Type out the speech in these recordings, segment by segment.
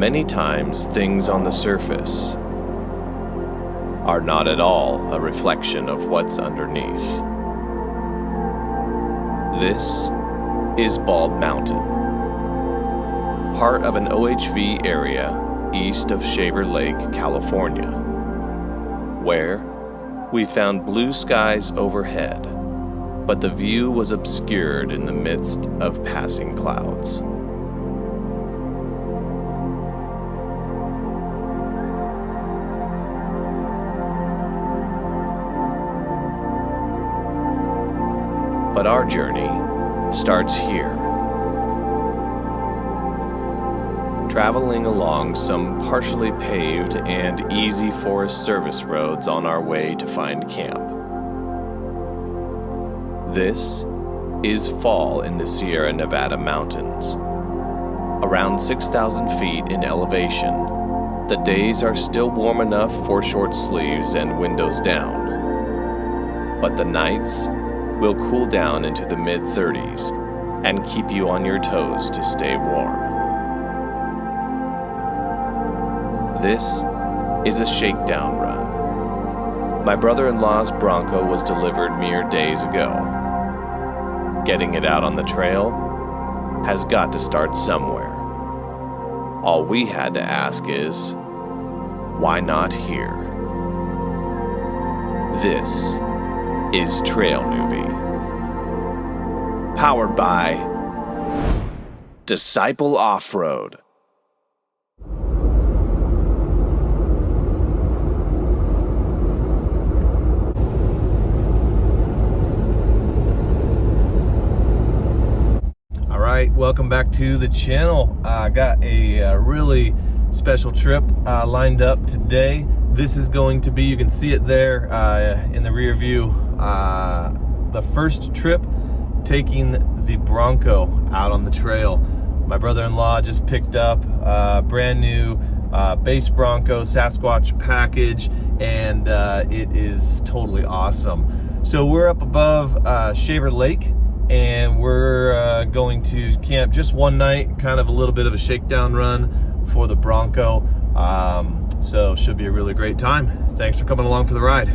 Many times, things on the surface are not at all a reflection of what's underneath. This is Bald Mountain, part of an OHV area east of Shaver Lake, California, where we found blue skies overhead, but the view was obscured in the midst of passing clouds. But our journey starts here. Traveling along some partially paved and easy Forest Service roads on our way to find camp. This is fall in the Sierra Nevada mountains. Around 6,000 feet in elevation, the days are still warm enough for short sleeves and windows down. But the nights will cool down into the mid-30s and keep you on your toes to stay warm. This is a shakedown run. My brother-in-law's Bronco was delivered mere days ago. Getting it out on the trail has got to start somewhere. All we had to ask is, why not here? This is TrailNewbie, powered by Disciple Off-Road. All right, welcome back to the channel. I got a really special trip lined up today. This is going to be, you can see it there in the rear view, the first trip taking the Bronco out on the trail. My brother-in-law just picked up a brand new base Bronco Sasquatch package, and it is totally awesome. So we're up above Shaver Lake, and we're going to camp just one night, kind of a little bit of a shakedown run for the Bronco. So should be a really great time. Thanks for coming along for the ride.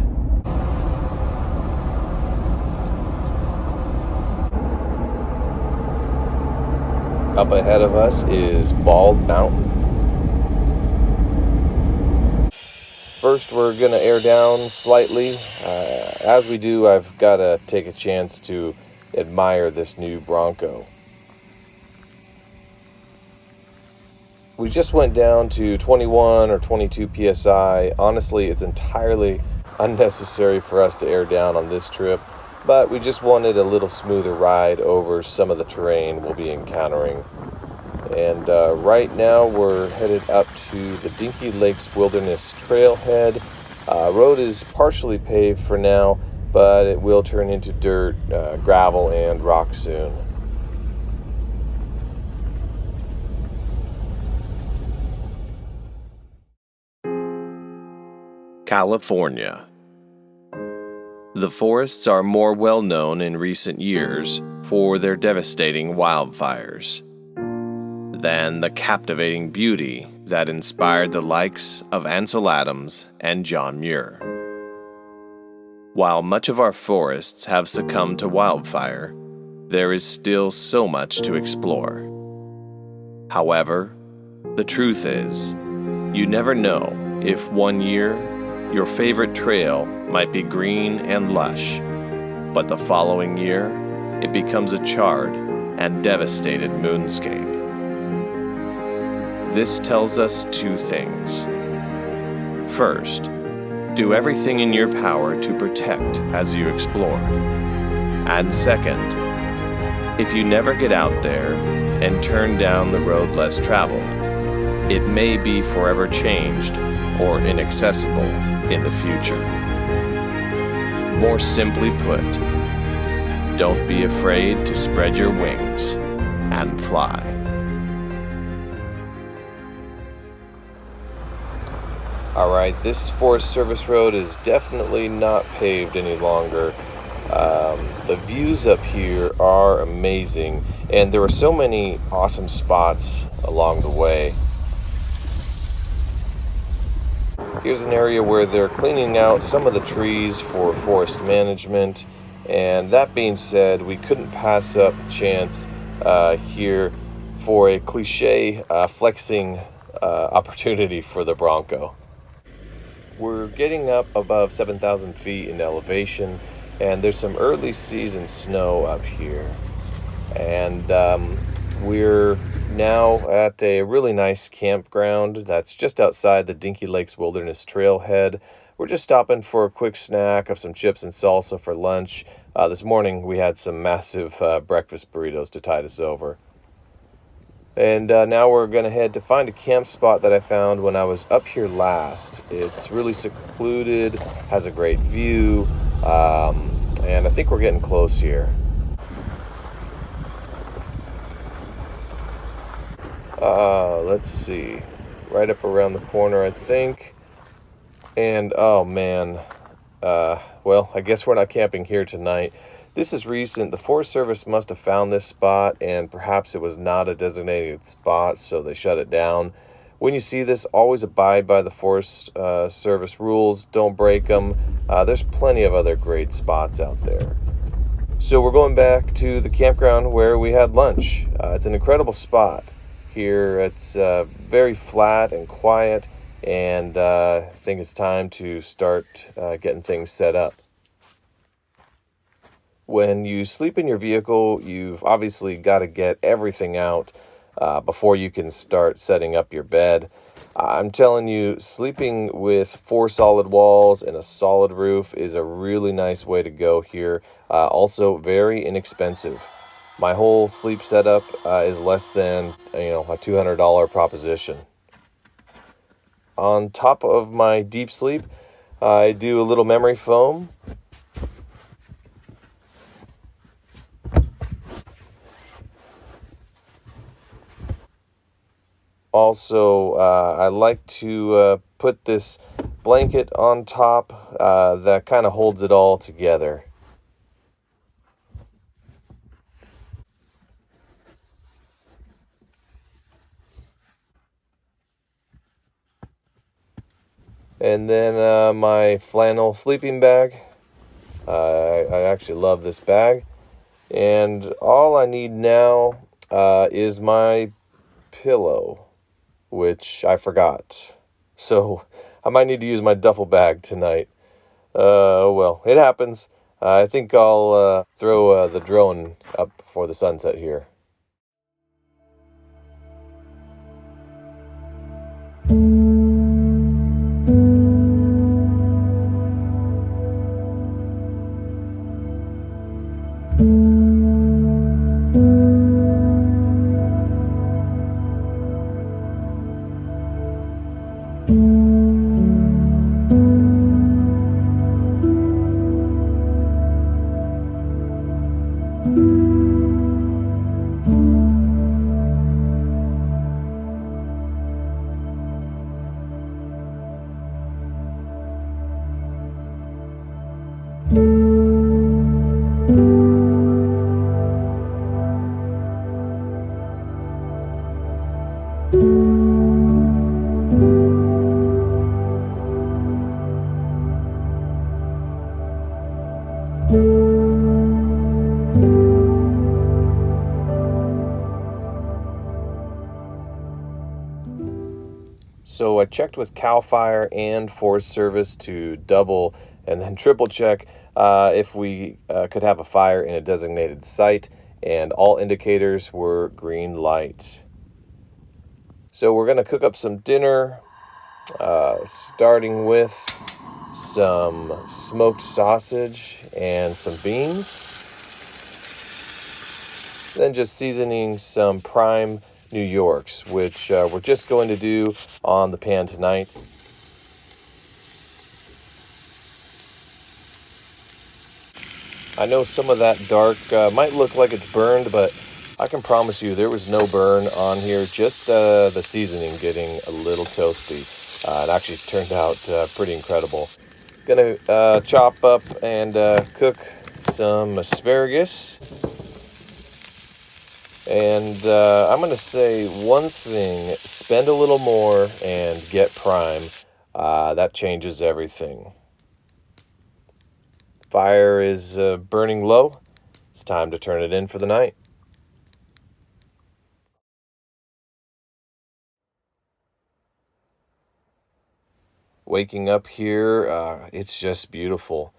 Up ahead of us is Bald Mountain. First, we're gonna air down slightly. As we do, I've gotta take a chance to admire this new Bronco. We just went down to 21 or 22 PSI. Honestly, it's entirely unnecessary for us to air down on this trip, but we just wanted a little smoother ride over some of the terrain we'll be encountering. And right now we're headed up to the Dinkey Lakes Wilderness trailhead. Road is partially paved for now, but it will turn into dirt, gravel, and rock soon. California. The forests are more well known in recent years for their devastating wildfires than the captivating beauty that inspired the likes of Ansel Adams and John Muir. While much of our forests have succumbed to wildfire, there is still so much to explore. However, the truth is, you never know if one year your favorite trail might be green and lush, but the following year it becomes a charred and devastated moonscape. This tells us two things. First, do everything in your power to protect as you explore. And second, if you never get out there and turn down the road less traveled, it may be forever changed or inaccessible in the future. More simply put, don't be afraid to spread your wings and fly. Alright, this Forest Service road is definitely not paved any longer. The views up here are amazing, and there are so many awesome spots along the way. Here's an area where they're cleaning out some of the trees for forest management. And that being said, we couldn't pass up the chance here for a cliche flexing opportunity for the Bronco. We're getting up above 7,000 feet in elevation, and there's some early season snow up here. And we're now at a really nice campground that's just outside the Dinkey Lakes Wilderness trailhead. We're just stopping for a quick snack of some chips and salsa for lunch. This morning we had some massive breakfast burritos to tide us over. And now we're going to head to find a camp spot that I found when I was up here last. It's really secluded, has a great view, and I think we're getting close here. Let's see. Right up around the corner, I think. And, oh man, well, I guess we're not camping here tonight. This is recent. The Forest Service must have found this spot, and perhaps it was not a designated spot, so they shut it down. When you see this, always abide by the Forest Service rules. Don't break them. There's plenty of other great spots out there. So we're going back to the campground where we had lunch. It's an incredible spot. Here it's very flat and quiet, and I think it's time to start getting things set up. When you sleep in your vehicle, you've obviously got to get everything out before you can start setting up your bed. I'm telling you, sleeping with 4 solid walls and a solid roof is a really nice way to go here. Also very inexpensive. My whole sleep setup is less than a $200 proposition. On top of my deep sleep, I do a little memory foam. Also, I like to put this blanket on top that kind of holds it all together. And then my flannel sleeping bag. I actually love this bag. And all I need now is my pillow, which I forgot. So I might need to use my duffel bag tonight. Well, it happens. I think I'll throw the drone up for the sunset here. So I checked with CAL FIRE and Forest Service to double and then triple check if we could have a fire in a designated site, and all indicators were green light. So we're going to cook up some dinner, starting with some smoked sausage and some beans. Then just seasoning some prime New Yorks, which we're just going to do on the pan tonight. I know some of that dark might look like it's burned, but I can promise you there was no burn on here, just the seasoning getting a little toasty. It actually turned out pretty incredible. Gonna chop up and cook some asparagus. And I'm going to say one thing: spend a little more and get prime. that changes everything. Fire is burning low. It's time to turn it in for the night. Waking up here, it's just beautiful.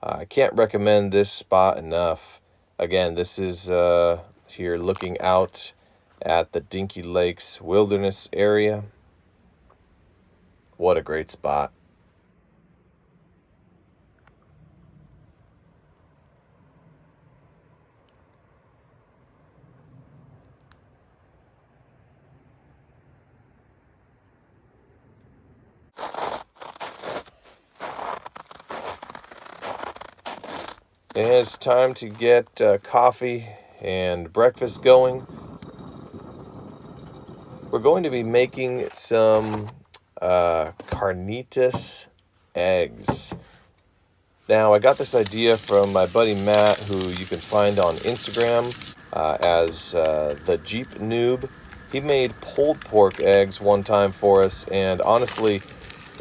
I can't recommend this spot enough. Again, this is here looking out at the Dinkey Lakes Wilderness area. What a great spot. And it's time to get coffee and breakfast going. We're going to be making some carnitas eggs. Now, I got this idea from my buddy Matt, who you can find on Instagram as the Jeep Noob. He made pulled pork eggs one time for us, and honestly,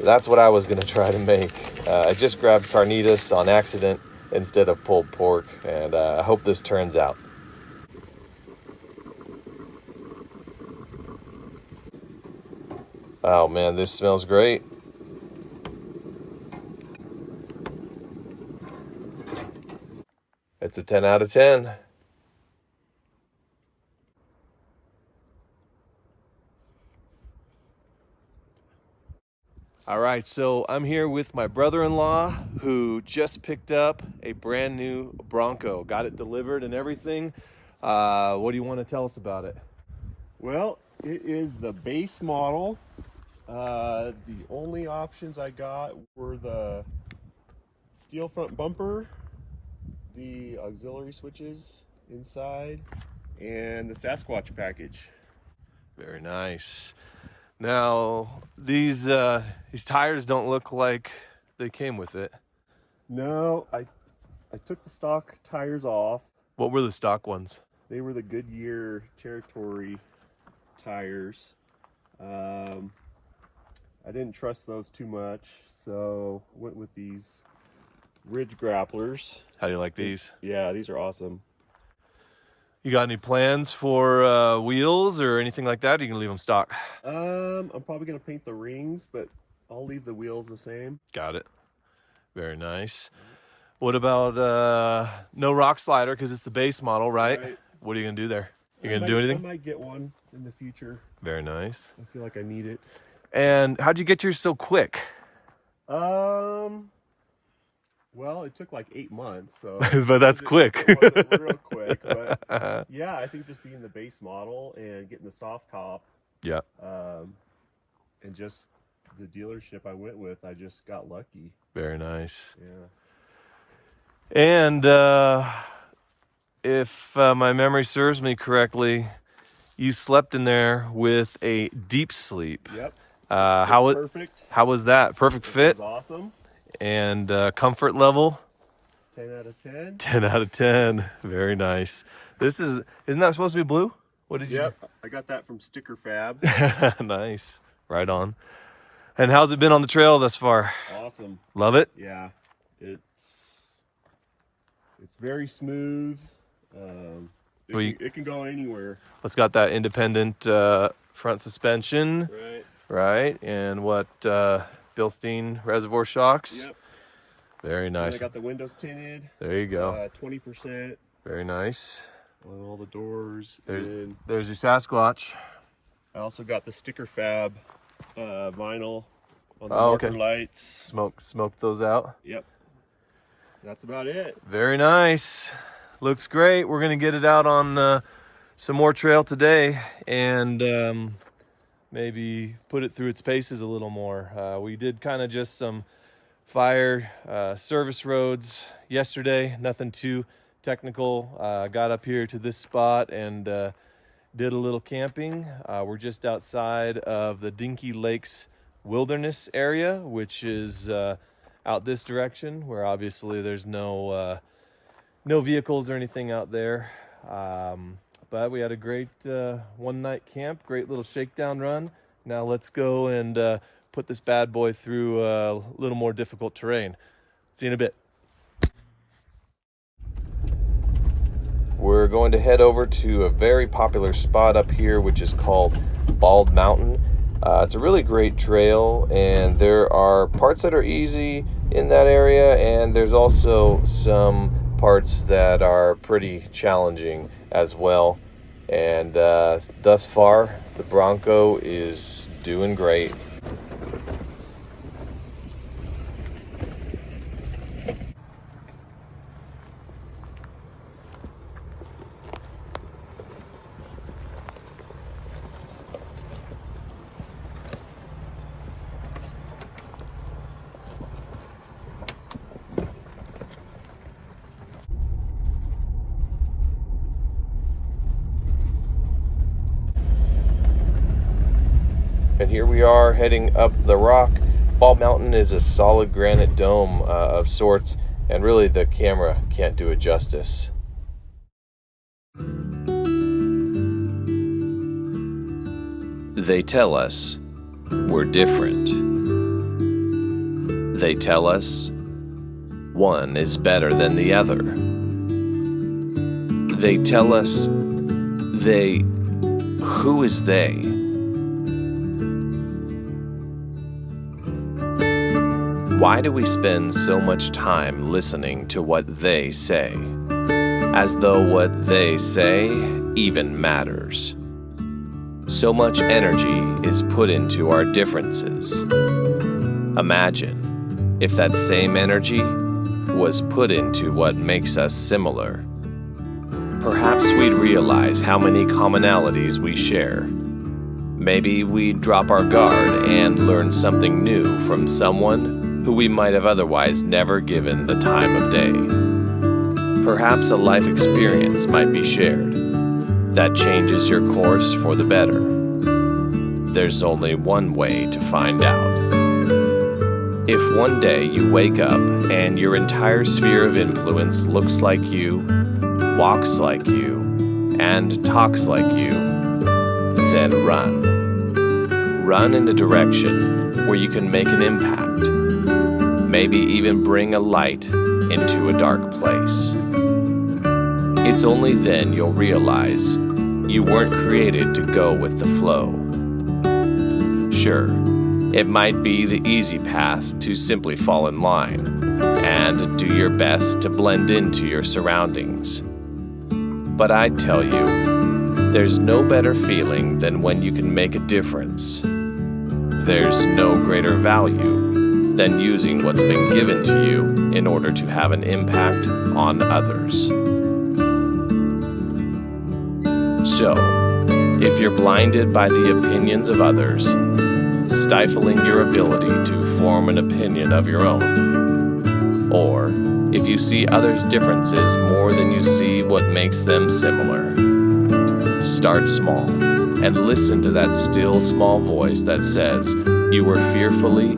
that's what I was going to try to make. I just grabbed carnitas on accident instead of pulled pork, and I hope this turns out. Oh man, this smells great. It's a 10 out of 10. All right, so I'm here with my brother-in-law who just picked up a brand new Bronco. Got it delivered and everything. What do you want to tell us about it? Well, it is the base model. The only options I got were the steel front bumper, the auxiliary switches inside, and the Sasquatch package. Very nice. Now, these tires don't look like they came with it. No, I took the stock tires off. What were the stock ones? They were the Goodyear Territory tires. I didn't trust those too much, so went with these Ridge Grapplers. How do you like these? Yeah, these are awesome. You got any plans for wheels or anything like that? Or you can leave them stock. I'm probably gonna paint the rings, but I'll leave the wheels the same. Got it. Very nice. What about no rock slider because it's the base model, right? What are you gonna do there? You're gonna do anything? I might get one in the future. Very nice. I feel like I need it. And how'd you get yours so quick? Well, it took like 8 months, so But that's quick. It wasn't real quick, but yeah, I think just being the base model and getting the soft top, Yeah. and just the dealership I went with, I just got lucky. Very nice. Yeah. And if my memory serves me correctly, you slept in there with a deep sleep. Yep. Perfect. How was that? Perfect fit? It was awesome. And comfort level? 10 out of 10. 10 out of 10. Very nice. Isn't that supposed to be blue? What did you? Yep. I got that from Sticker Fab. Nice. Right on. And how's it been on the trail thus far? Awesome. Love it? Yeah. It's very smooth. It can go anywhere. It's got that independent front suspension. Right. Right. And what Bilstein reservoir shocks. Yep. Very nice. And I got the windows tinted. There you go. 20%. Very nice. On all the doors. There's your Sasquatch. I also got the Sticker Fab vinyl on the okay. lights. Smoked those out. Yep. That's about it. Very nice. Looks great. We're gonna get it out on some more trail today and maybe put it through its paces a little more. We did kind of just some fire service roads yesterday, nothing too technical. Got up here to this spot and did a little camping. We're just outside of the Dinkey Lakes Wilderness area, which is out this direction, where obviously there's no vehicles or anything out there. But we had a great one-night camp, great little shakedown run. Now let's go and put this bad boy through a little more difficult terrain. See you in a bit. We're going to head over to a very popular spot up here, which is called Bald Mountain. It's a really great trail, and there are parts that are easy in that area, and there's also some parts that are pretty challenging as well. And thus far, the Bronco is doing great. And here we are heading up the rock. Bald Mountain is a solid granite dome of sorts, and really the camera can't do it justice. They tell us we're different. They tell us one is better than the other. They tell us who is they? Why do we spend so much time listening to what they say, as though what they say even matters? So much energy is put into our differences. Imagine if that same energy was put into what makes us similar. Perhaps we'd realize how many commonalities we share. Maybe we'd drop our guard and learn something new from someone who we might have otherwise never given the time of day. Perhaps a life experience might be shared that changes your course for the better. There's only one way to find out. If one day you wake up and your entire sphere of influence looks like you, walks like you, and talks like you, then run. Run in a direction where you can make an impact. Maybe even bring a light into a dark place. It's only then you'll realize you weren't created to go with the flow. Sure, it might be the easy path to simply fall in line and do your best to blend into your surroundings. But I'd tell you, there's no better feeling than when you can make a difference. There's no greater value than using what's been given to you in order to have an impact on others. So, if you're blinded by the opinions of others, stifling your ability to form an opinion of your own, or if you see others' differences more than you see what makes them similar, start small and listen to that still small voice that says you were fearfully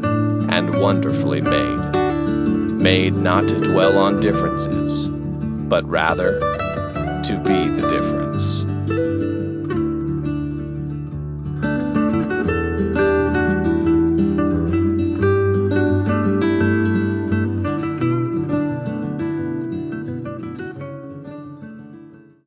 and wonderfully made not to dwell on differences, but rather to be the difference.